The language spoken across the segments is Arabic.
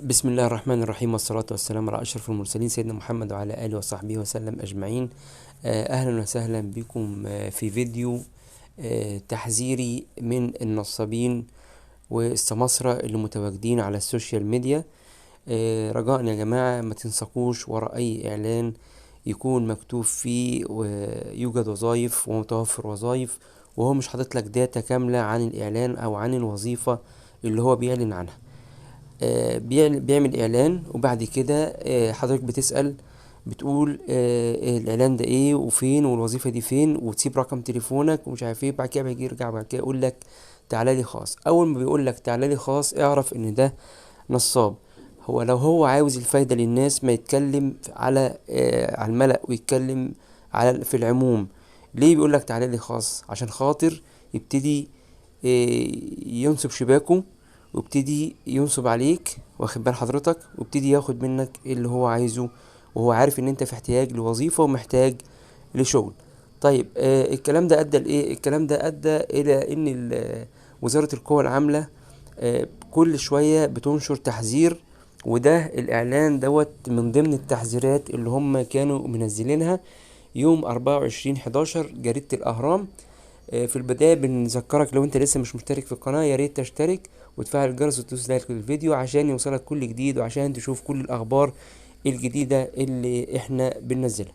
بسم الله الرحمن الرحيم، والصلاة والسلام على أشرف المرسلين سيدنا محمد وعلى آله وصحبه وسلم أجمعين. أهلا وسهلا بكم في فيديو تحذيري من النصابين والسماسرة اللي متواجدين على السوشيال ميديا. رجاء يا جماعة ما تنسقوش وراء أي إعلان يكون مكتوب فيه يوجد وظائف ومتوفر وظائف، وهو مش حاطط لك داتا كاملة عن الإعلان أو عن الوظيفة اللي هو بيعلن عنها. بيعمل اعلان، وبعد كده حضرتك بتسأل، بتقول الاعلان ده ايه وفين والوظيفة دي فين، وتسيب رقم تليفونك ومش عارف ايه. بعد كده بيجي يرجع بعد كده يقول لك تعالى لي خاص. اول ما بيقول لك تعالى لي خاص اعرف ان ده نصاب. لو هو عاوز الفايدة للناس ما يتكلم على الملأ، ويتكلم في العموم. ليه بيقول لك تعالى لي خاص؟ عشان خاطر يبتدي ينصب شباكه، وابتدي ينصب عليك، واخد بال حضرتك، وابتدي ياخد منك اللي هو عايزه، وهو عارف ان انت في احتياج لوظيفة ومحتاج لشغل. طيب الكلام ده ادى لايه؟ الكلام ده ادى الى ان وزارة القوى العاملة كل شوية بتنشر تحذير، وده الاعلان دوت من ضمن التحذيرات اللي هم كانوا منزلينها يوم 24/11 جريدة الاهرام. في البداية بنذكرك لو انت لسه مش مشترك في القناة يا ريت تشترك وتفعل الجرس وتدوس لايك للفيديو عشان يوصلك كل جديد، وعشان تشوف كل الاخبار الجديدة اللي احنا بننزلها.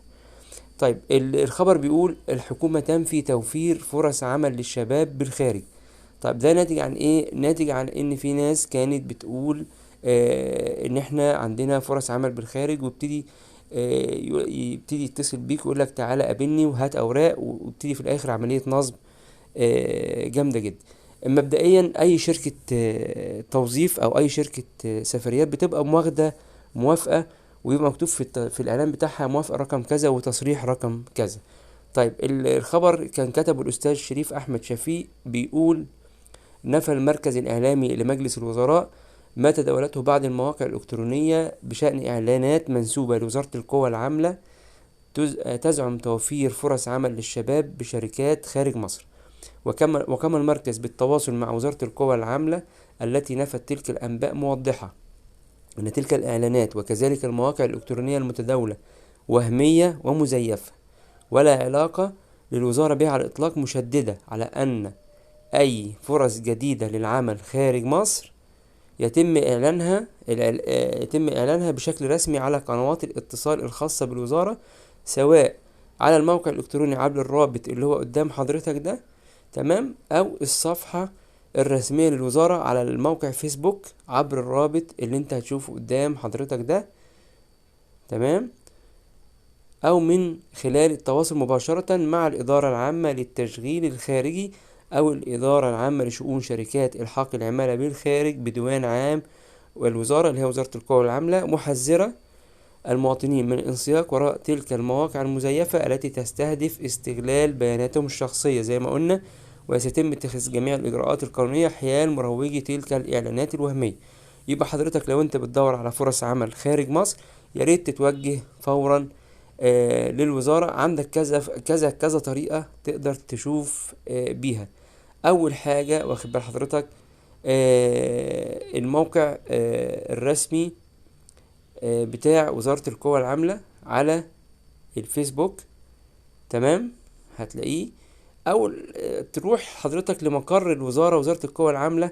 طيب الخبر بيقول الحكومة تنفي توفير فرص عمل للشباب بالخارج. طيب ده ناتج عن ايه؟ ناتج عن ان في ناس كانت بتقول ان احنا عندنا فرص عمل بالخارج، ويبتدي يبتدي يتصل بيك ويقول لك تعالى قابلني وهات اوراق، ويبتدي في الاخر عملية نصب جامدة جدا. مبدئيا اي شركة توظيف او اي شركة سفريات بتبقى واخدة موافقة، ويبقى مكتوب في الاعلان بتاعها موافقة رقم كذا وتصريح رقم كذا. طيب الخبر كان كتبه الاستاذ شريف احمد شفيق، بيقول نفى المركز الاعلامي لمجلس الوزراء ما تداولته بعض المواقع الالكترونية بشأن اعلانات منسوبة لوزارة القوى العاملة تزعم توفير فرص عمل للشباب بشركات خارج مصر. وكما المركز بالتواصل مع وزارة القوى العاملة التي نفت تلك الأنباء، موضحة أن تلك الإعلانات وكذلك المواقع الإلكترونية المتداولة وهمية ومزيفة ولا علاقة للوزارة بها على الإطلاق، مشددة على أن أي فرص جديدة للعمل خارج مصر يتم إعلانها بشكل رسمي على قنوات الاتصال الخاصة بالوزارة، سواء على الموقع الإلكتروني عبر الرابط اللي هو قدام حضرتك ده، تمام، او الصفحة الرسمية للوزارة على الموقع فيسبوك عبر الرابط اللي انت هتشوفه قدام حضرتك ده، تمام، او من خلال التواصل مباشرة مع الإدارة العامة للتشغيل الخارجي او الإدارة العامة لشؤون شركات إلحاق العمالة بالخارج بديوان عام والوزارة اللي هي وزارة القوى العاملة، محذرة المواطنين من الانسياق وراء تلك المواقع المزيفة التي تستهدف استغلال بياناتهم الشخصية زي ما قلنا، وسيتم اتخاذ جميع الإجراءات القانونية حيال مروجي تلك الإعلانات الوهمية. يبقى حضرتك لو انت بتدور على فرص عمل خارج مصر يا ريت تتوجه فورا للوزارة. عندك كذا كذا كذا طريقة تقدر تشوف بيها. أول حاجة واخد بال حضرتك الموقع الرسمي بتاع وزارة القوى العاملة على الفيسبوك، تمام، هتلاقيه. او تروح حضرتك لمقر الوزارة وزارة القوى العاملة،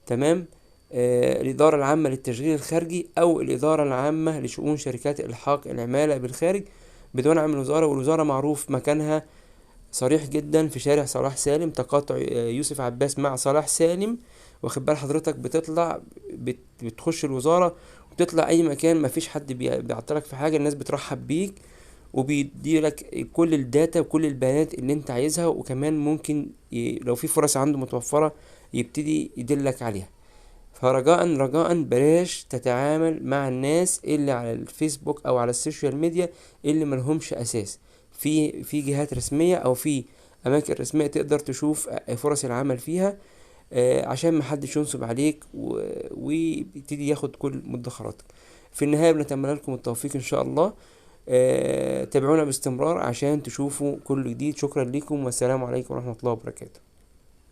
تمام، الإدارة العامة للتشغيل الخارجي او الإدارة العامة لشؤون شركات إلحاق العمالة بالخارج بدون عام الوزارة. والوزارة معروف مكانها صريح جدا في شارع صلاح سالم، تقاطع يوسف عباس مع صلاح سالم. واخد بال حضرتك بتطلع بتخش الوزارة وبتطلع اي مكان، مفيش حد بيعطلك في حاجة، الناس بترحب بيك وبيديلك كل الداتا وكل البيانات اللي انت عايزها، وكمان ممكن لو في فرص عنده متوفرة يبتدي يدلك عليها. فرجاء بلاش تتعامل مع الناس اللي على الفيسبوك او على السوشيال ميديا اللي ملهمش اساس. في جهات رسمية او في اماكن رسمية تقدر تشوف فرص العمل فيها، عشان محدش ينصب عليك ويبتدي ياخد كل مدخراتك. في النهاية بنتمنى لكم التوفيق ان شاء الله. تابعونا باستمرار عشان تشوفوا كل جديد. شكرا لكم والسلام عليكم ورحمة الله وبركاته.